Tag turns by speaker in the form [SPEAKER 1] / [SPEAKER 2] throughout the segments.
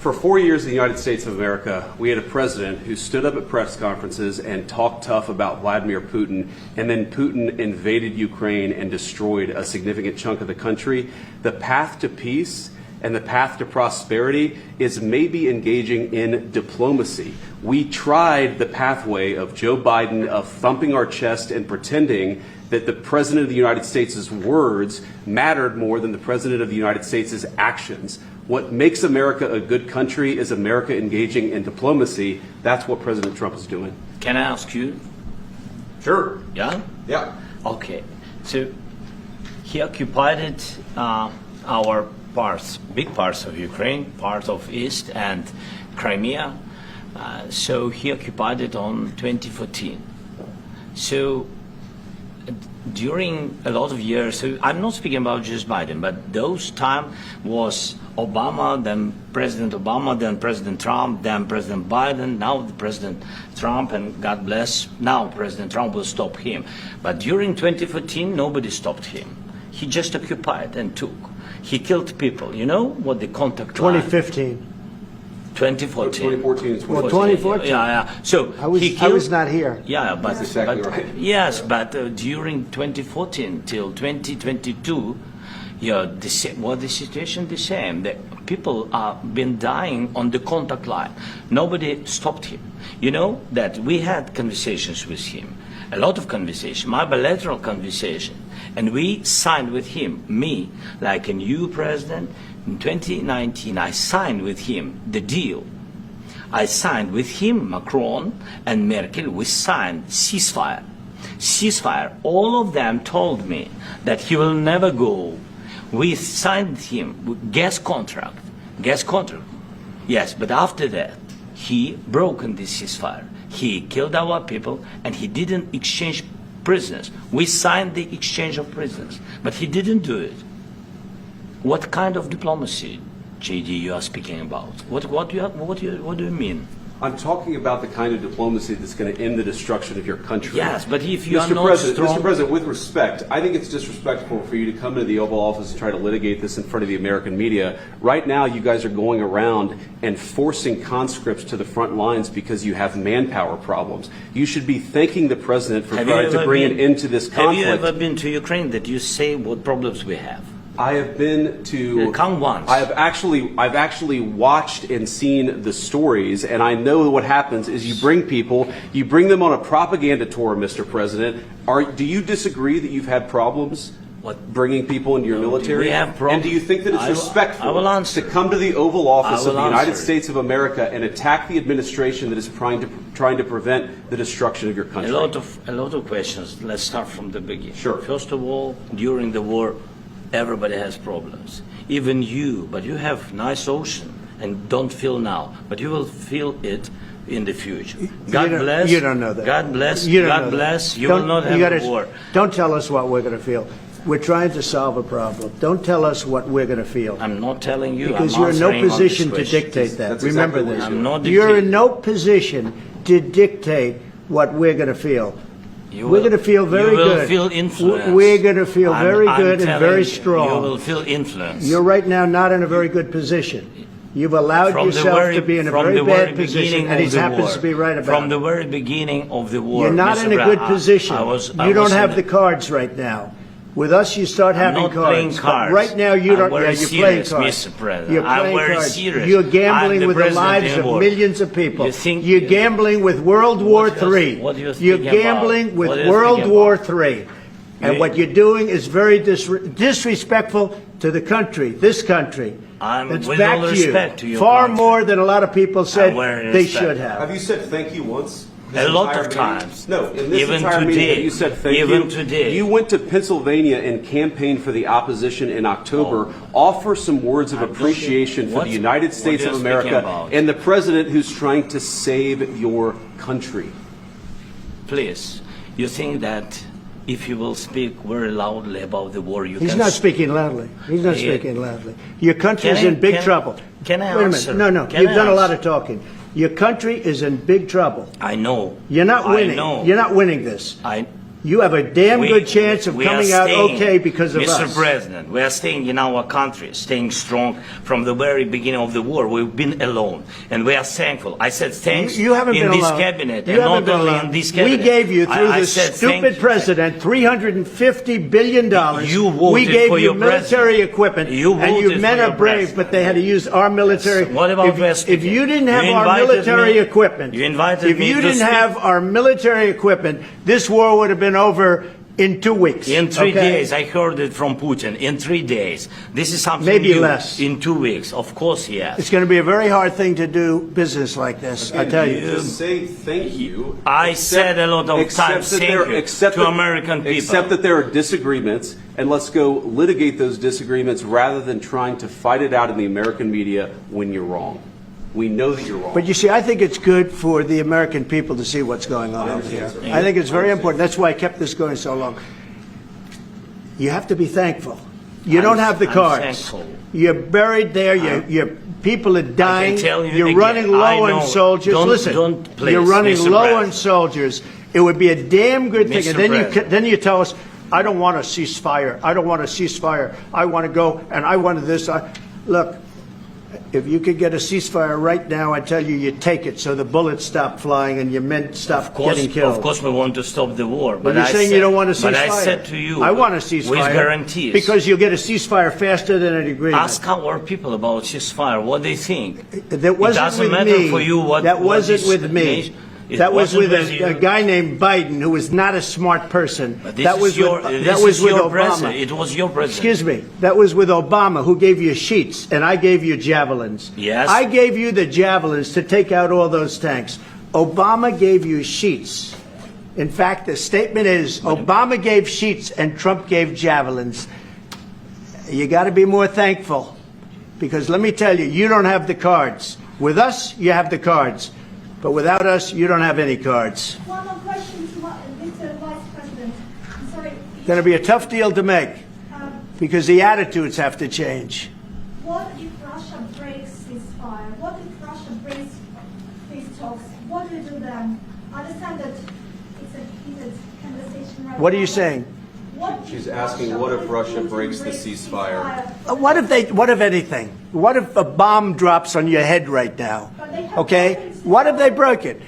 [SPEAKER 1] For 4 years in the United States of America, we had a president who stood up at press conferences and talked tough about Vladimir Putin, and then Putin invaded Ukraine and destroyed a significant chunk of the country. The path to peace and the path to prosperity is maybe engaging in diplomacy. We tried the pathway of Joe Biden, of thumping our chest and pretending that the President of the United States' words mattered more than the President of the United States' actions. What makes America a good country is America engaging in diplomacy. That's what President Trump is doing.
[SPEAKER 2] Can I ask you?
[SPEAKER 1] Sure.
[SPEAKER 2] Yeah?
[SPEAKER 1] Yeah.
[SPEAKER 2] Okay. So he occupied our parts, big parts of Ukraine, parts of East and Crimea. So he occupied it on 2014. So during a lot of years, so I'm not speaking about just Biden, but those time was Obama, then President Obama, then President Trump, then President Biden, now the President Trump, and God bless, now President Trump will stop him. But during 2014, nobody stopped him. He just occupied and took. He killed people. You know what the contact
[SPEAKER 3] 2015.
[SPEAKER 2] 2014.
[SPEAKER 1] 2014 is
[SPEAKER 3] Well, 2014.
[SPEAKER 2] Yeah. So
[SPEAKER 3] I was not here.
[SPEAKER 2] Yeah, but,
[SPEAKER 1] That's exactly right.
[SPEAKER 2] Yes, but during 2014 till 2022, the situation the same. The people have been dying on the contact line. Nobody stopped him. You know that we had conversations with him, a lot of conversation, my bilateral conversation, and we signed with him, me, like a new president. In 2019, I signed with him the deal. I signed with him, Macron and Merkel, we signed ceasefire. Ceasefire. All of them told me that he will never go. We signed him with gas contract. Gas contract. Yes, but after that, he broken the ceasefire. He killed our people and he didn't exchange prisoners. We signed the exchange of prisoners, but he didn't do it. What kind of diplomacy, JD, you are speaking about? What do you mean?
[SPEAKER 1] I'm talking about the kind of diplomacy that's going to end the destruction of your country.
[SPEAKER 2] Yes, but if you
[SPEAKER 1] Mr.
[SPEAKER 2] are not
[SPEAKER 1] President,
[SPEAKER 2] strong...
[SPEAKER 1] Mr. President, with respect, I think it's disrespectful for you to come into the Oval Office and try to litigate this in front of the American media. Right now, you guys are going around and forcing conscripts to the front lines because you have manpower problems. You should be thanking the President for trying to bring an end to this conflict.
[SPEAKER 2] Have you ever been to Ukraine that you say what problems we have?
[SPEAKER 1] I have been to.
[SPEAKER 2] Come once.
[SPEAKER 1] I've actually watched and seen the stories, and I know what happens is you bring people, you bring them on a propaganda tour, Mr. President. Do you disagree that you've had problems bringing people into your military?
[SPEAKER 2] We have problems.
[SPEAKER 1] And do you think that it's respectful to come to the Oval Office of the United States of America and attack the administration that is trying to prevent the destruction of your country?
[SPEAKER 2] A lot of questions. Let's start from the beginning.
[SPEAKER 1] Sure.
[SPEAKER 2] First of all, during the war, everybody has problems, even you, but you have nice ocean and don't feel now, but you will feel it in the future. God bless.
[SPEAKER 3] You don't know that.
[SPEAKER 2] God bless.
[SPEAKER 3] You don't
[SPEAKER 2] God
[SPEAKER 3] know
[SPEAKER 2] bless.
[SPEAKER 3] that.
[SPEAKER 2] You will not have a war.
[SPEAKER 3] Don't tell us what we're going to feel. We're trying to solve a problem. Don't tell us what we're going to feel.
[SPEAKER 2] I'm not telling you.
[SPEAKER 3] Because
[SPEAKER 2] I'm
[SPEAKER 3] you're in no
[SPEAKER 2] answering on
[SPEAKER 3] position
[SPEAKER 2] this
[SPEAKER 3] to
[SPEAKER 2] question.
[SPEAKER 3] dictate that.
[SPEAKER 1] That's
[SPEAKER 3] Remember
[SPEAKER 1] exactly
[SPEAKER 3] this.
[SPEAKER 1] what
[SPEAKER 2] I'm not
[SPEAKER 3] You're in
[SPEAKER 2] dictating.
[SPEAKER 3] no position to dictate what we're going to feel.
[SPEAKER 2] You
[SPEAKER 3] We're
[SPEAKER 2] will-
[SPEAKER 3] going to feel very
[SPEAKER 2] you will
[SPEAKER 3] good.
[SPEAKER 2] Feel influence.
[SPEAKER 3] We're going to feel very
[SPEAKER 2] I'm
[SPEAKER 3] good and
[SPEAKER 2] telling
[SPEAKER 3] very
[SPEAKER 2] you,
[SPEAKER 3] strong.
[SPEAKER 2] You will feel influence.
[SPEAKER 3] You're right now not in a very good position. You've allowed yourself to be in a very bad position, and he happens to be right about
[SPEAKER 2] From
[SPEAKER 3] it.
[SPEAKER 2] the very beginning of the war.
[SPEAKER 3] You're not
[SPEAKER 2] Mr.
[SPEAKER 3] in a
[SPEAKER 2] Brown,
[SPEAKER 3] good position.
[SPEAKER 2] I
[SPEAKER 3] You don't
[SPEAKER 2] was
[SPEAKER 3] have
[SPEAKER 2] in
[SPEAKER 3] the cards right now. With us, you start
[SPEAKER 2] I'm
[SPEAKER 3] having
[SPEAKER 2] not playing
[SPEAKER 3] cards. But
[SPEAKER 2] cards.
[SPEAKER 3] right now, you don't.
[SPEAKER 2] I'm very
[SPEAKER 3] You're playing
[SPEAKER 2] serious,
[SPEAKER 3] cards.
[SPEAKER 2] Mr. President.
[SPEAKER 3] You're
[SPEAKER 2] I'm
[SPEAKER 3] playing
[SPEAKER 2] very
[SPEAKER 3] cards.
[SPEAKER 2] serious.
[SPEAKER 3] You're
[SPEAKER 2] I'm
[SPEAKER 3] gambling
[SPEAKER 2] the
[SPEAKER 3] with the
[SPEAKER 2] president
[SPEAKER 3] lives of
[SPEAKER 2] anymore.
[SPEAKER 3] millions of people.
[SPEAKER 2] You think-
[SPEAKER 3] You're gambling with World War
[SPEAKER 2] What do you-
[SPEAKER 3] III.
[SPEAKER 2] what do you
[SPEAKER 3] You're
[SPEAKER 2] think about?
[SPEAKER 3] gambling with
[SPEAKER 2] What do you
[SPEAKER 3] World
[SPEAKER 2] think
[SPEAKER 3] War
[SPEAKER 2] about?
[SPEAKER 3] III. And
[SPEAKER 2] You-
[SPEAKER 3] what you're doing is very disrespectful to the country, this country. That's
[SPEAKER 2] with
[SPEAKER 3] back
[SPEAKER 2] all
[SPEAKER 3] to you.
[SPEAKER 2] respect to your
[SPEAKER 3] Far
[SPEAKER 2] country.
[SPEAKER 3] more than a lot of people said
[SPEAKER 2] very
[SPEAKER 3] they
[SPEAKER 2] respect.
[SPEAKER 3] should have.
[SPEAKER 1] Have you said thank you once?
[SPEAKER 2] A lot
[SPEAKER 1] entire
[SPEAKER 2] of
[SPEAKER 1] meeting?
[SPEAKER 2] times.
[SPEAKER 1] No, in this
[SPEAKER 2] Even
[SPEAKER 1] entire meeting,
[SPEAKER 2] today.
[SPEAKER 1] have you said thank
[SPEAKER 2] Even
[SPEAKER 1] you?
[SPEAKER 2] today.
[SPEAKER 1] You went to Pennsylvania and campaigned for the opposition in October. Offer some words of appreciation for the United States of America and the president who's trying to save your country.
[SPEAKER 2] Please, you think that if you will speak very loudly about the war, you
[SPEAKER 3] He's
[SPEAKER 2] can...
[SPEAKER 3] not speaking loudly. He's not
[SPEAKER 2] Yeah.
[SPEAKER 3] speaking loudly. Your country is
[SPEAKER 2] Can I-
[SPEAKER 3] in big
[SPEAKER 2] can-
[SPEAKER 3] trouble.
[SPEAKER 2] can I
[SPEAKER 3] Wait a
[SPEAKER 2] answer?
[SPEAKER 3] minute. No,
[SPEAKER 2] Can
[SPEAKER 3] you've
[SPEAKER 2] I
[SPEAKER 3] done a lot
[SPEAKER 2] answer?
[SPEAKER 3] of talking. Your country is in big trouble.
[SPEAKER 2] I know.
[SPEAKER 3] You're not winning.
[SPEAKER 2] I know.
[SPEAKER 3] You're not winning this. You have a damn good chance of
[SPEAKER 2] we are
[SPEAKER 3] coming out
[SPEAKER 2] staying,
[SPEAKER 3] okay because of
[SPEAKER 2] Mr.
[SPEAKER 3] us.
[SPEAKER 2] President, we are staying in our country, staying strong from the very beginning of the war. We've been alone, and we are thankful. I said thanks
[SPEAKER 3] You haven't
[SPEAKER 2] in
[SPEAKER 3] been
[SPEAKER 2] this
[SPEAKER 3] alone.
[SPEAKER 2] cabinet,
[SPEAKER 3] You
[SPEAKER 2] and
[SPEAKER 3] haven't
[SPEAKER 2] not
[SPEAKER 3] been
[SPEAKER 2] only
[SPEAKER 3] alone.
[SPEAKER 2] in this cabinet.
[SPEAKER 3] We gave you, through
[SPEAKER 2] I
[SPEAKER 3] this
[SPEAKER 2] said
[SPEAKER 3] stupid president, $350 billion.
[SPEAKER 2] You voted
[SPEAKER 3] we gave
[SPEAKER 2] for
[SPEAKER 3] you
[SPEAKER 2] your
[SPEAKER 3] military
[SPEAKER 2] president.
[SPEAKER 3] equipment,
[SPEAKER 2] You
[SPEAKER 3] and you
[SPEAKER 2] voted
[SPEAKER 3] men
[SPEAKER 2] for
[SPEAKER 3] are
[SPEAKER 2] your
[SPEAKER 3] brave, but they had to use our military.
[SPEAKER 2] Yes. What about
[SPEAKER 3] if you didn't have
[SPEAKER 2] You
[SPEAKER 3] our
[SPEAKER 2] invited
[SPEAKER 3] military
[SPEAKER 2] me-
[SPEAKER 3] equipment,
[SPEAKER 2] you invited
[SPEAKER 3] if
[SPEAKER 2] me
[SPEAKER 3] you
[SPEAKER 2] to
[SPEAKER 3] didn't
[SPEAKER 2] speak-
[SPEAKER 3] have our military equipment, this war would have been over in 2 weeks.
[SPEAKER 2] In 3
[SPEAKER 3] okay?
[SPEAKER 2] days, I heard it from Putin. In 3 days, this is something
[SPEAKER 3] Maybe
[SPEAKER 2] new.
[SPEAKER 3] less.
[SPEAKER 2] In 2 weeks, of course, yes.
[SPEAKER 3] It's going to be a very hard thing to do business like this, I tell you.
[SPEAKER 1] Just say thank you.
[SPEAKER 2] I said a lot of times thank you to American people.
[SPEAKER 1] Accept that there are disagreements, and let's go litigate those disagreements rather than trying to fight it out in the American media when you're wrong. We know that you're wrong.
[SPEAKER 3] But you see, I think it's good for the American people to see what's going on over here. I think it's very important. That's why I kept this going so long. You have to be thankful. You don't have the
[SPEAKER 2] I'm
[SPEAKER 3] cards.
[SPEAKER 2] thankful.
[SPEAKER 3] You're buried there. Your people are dying.
[SPEAKER 2] tell you
[SPEAKER 3] You're
[SPEAKER 2] again,
[SPEAKER 3] running low
[SPEAKER 2] I know.
[SPEAKER 3] on soldiers. Listen,
[SPEAKER 2] Please,
[SPEAKER 3] you're running
[SPEAKER 2] Mr.
[SPEAKER 3] low
[SPEAKER 2] President.
[SPEAKER 3] on soldiers. It would be a damn good thing.
[SPEAKER 2] Mr.
[SPEAKER 3] And
[SPEAKER 2] President.
[SPEAKER 3] then you tell us, I don't want a ceasefire. I don't want a ceasefire. I want to go and I want this. Look. If you could get a ceasefire right now, I tell you, you take it so the bullets stop flying and your men stop getting killed.
[SPEAKER 2] Of course, we want to stop the war.
[SPEAKER 3] But you're saying you don't want a ceasefire.
[SPEAKER 2] But I said to you,
[SPEAKER 3] I want a ceasefire.
[SPEAKER 2] with guarantees.
[SPEAKER 3] Because you'll get a ceasefire faster than an agreement.
[SPEAKER 2] Ask our people about ceasefire, what they think.
[SPEAKER 3] That wasn't
[SPEAKER 2] it doesn't
[SPEAKER 3] with
[SPEAKER 2] matter
[SPEAKER 3] me.
[SPEAKER 2] for you what.
[SPEAKER 3] That wasn't
[SPEAKER 2] what is
[SPEAKER 3] with me.
[SPEAKER 2] nation- it
[SPEAKER 3] That was
[SPEAKER 2] wasn't
[SPEAKER 3] with
[SPEAKER 2] you.
[SPEAKER 3] a guy named Biden, who was not a smart person.
[SPEAKER 2] But this
[SPEAKER 3] That
[SPEAKER 2] is
[SPEAKER 3] was
[SPEAKER 2] your,
[SPEAKER 3] with,
[SPEAKER 2] this
[SPEAKER 3] that was
[SPEAKER 2] is
[SPEAKER 3] with
[SPEAKER 2] your
[SPEAKER 3] Obama.
[SPEAKER 2] president. It was your president.
[SPEAKER 3] Excuse me. That was with Obama, who gave you sheets, and I gave you javelins.
[SPEAKER 2] Yes.
[SPEAKER 3] I gave you the javelins to take out all those tanks. Obama gave you sheets. In fact, the statement is Obama gave sheets and Trump gave javelins. You got to be more thankful, because let me tell you, you don't have the cards. With us, you have the cards. But without us, you don't have any cards.
[SPEAKER 4] One more question to Mr. Vice President. I'm sorry.
[SPEAKER 3] Going to be a tough deal to make, because the attitudes have to change.
[SPEAKER 4] What if Russia breaks ceasefire? What if Russia breaks peace talks? What do you do then? I understand that it's a heated conversation right now.
[SPEAKER 3] What are you saying?
[SPEAKER 4] What
[SPEAKER 1] She's
[SPEAKER 4] if
[SPEAKER 1] asking, what if Russia breaks the ceasefire?
[SPEAKER 3] What if anything? What if a bomb drops on your head right now? Okay? What if they broke it?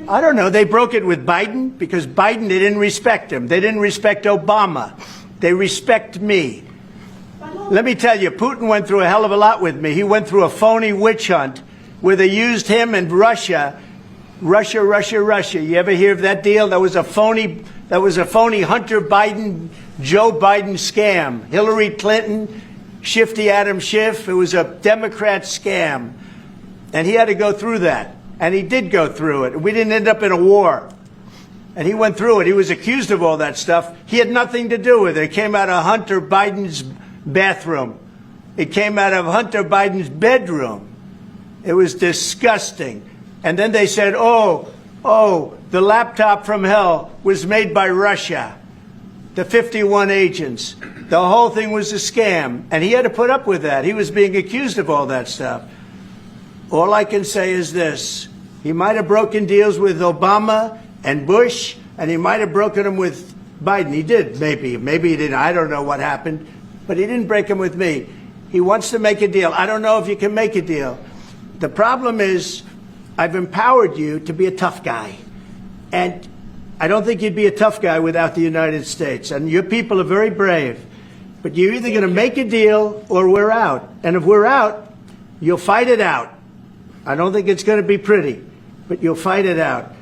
[SPEAKER 3] I don't know. They broke it with Biden because Biden, they didn't respect him. They didn't respect Obama. They respect me. Let me tell you, Putin went through a hell of a lot with me. He went through a phony witch hunt where they used him and Russia. Russia. You ever hear of that deal? That was a phony Hunter Biden, Joe Biden scam. Hillary Clinton, Shifty Adam Schiff. It was a Democrat scam. And he had to go through that. And he did go through it. We didn't end up in a war. And he went through it. He was accused of all that stuff. He had nothing to do with it. It came out of Hunter Biden's bathroom. It came out of Hunter Biden's bedroom. It was disgusting. And then they said, oh, the laptop from hell was made by Russia. The 51 agents. The whole thing was a scam. And he had to put up with that. He was being accused of all that stuff. All I can say is this. He might have broken deals with Obama and Bush, and he might have broken them with Biden. He did, maybe. Maybe he didn't. I don't know what happened. But he didn't break them with me. He wants to make a deal. I don't know if you can make a deal. The problem is I've empowered you to be a tough guy. And I don't think you'd be a tough guy without the United States. And your people are very brave. But you're either going to make a deal or we're out. And if we're out, you'll fight it out. I don't think it's going to be pretty, but you'll fight it out.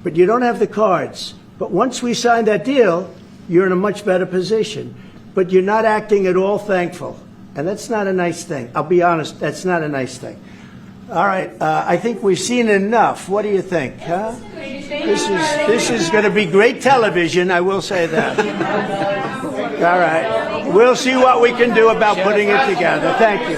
[SPEAKER 3] But you don't have the cards. But once we sign that deal, you're in a much better position. But you're not acting at all thankful. And that's not a nice thing. I'll be honest, that's not a nice thing. All right, I think we've seen enough. What do you think? Huh? This is going to be great television, I will say that. All right. We'll see what we can do about putting it together. Thank you.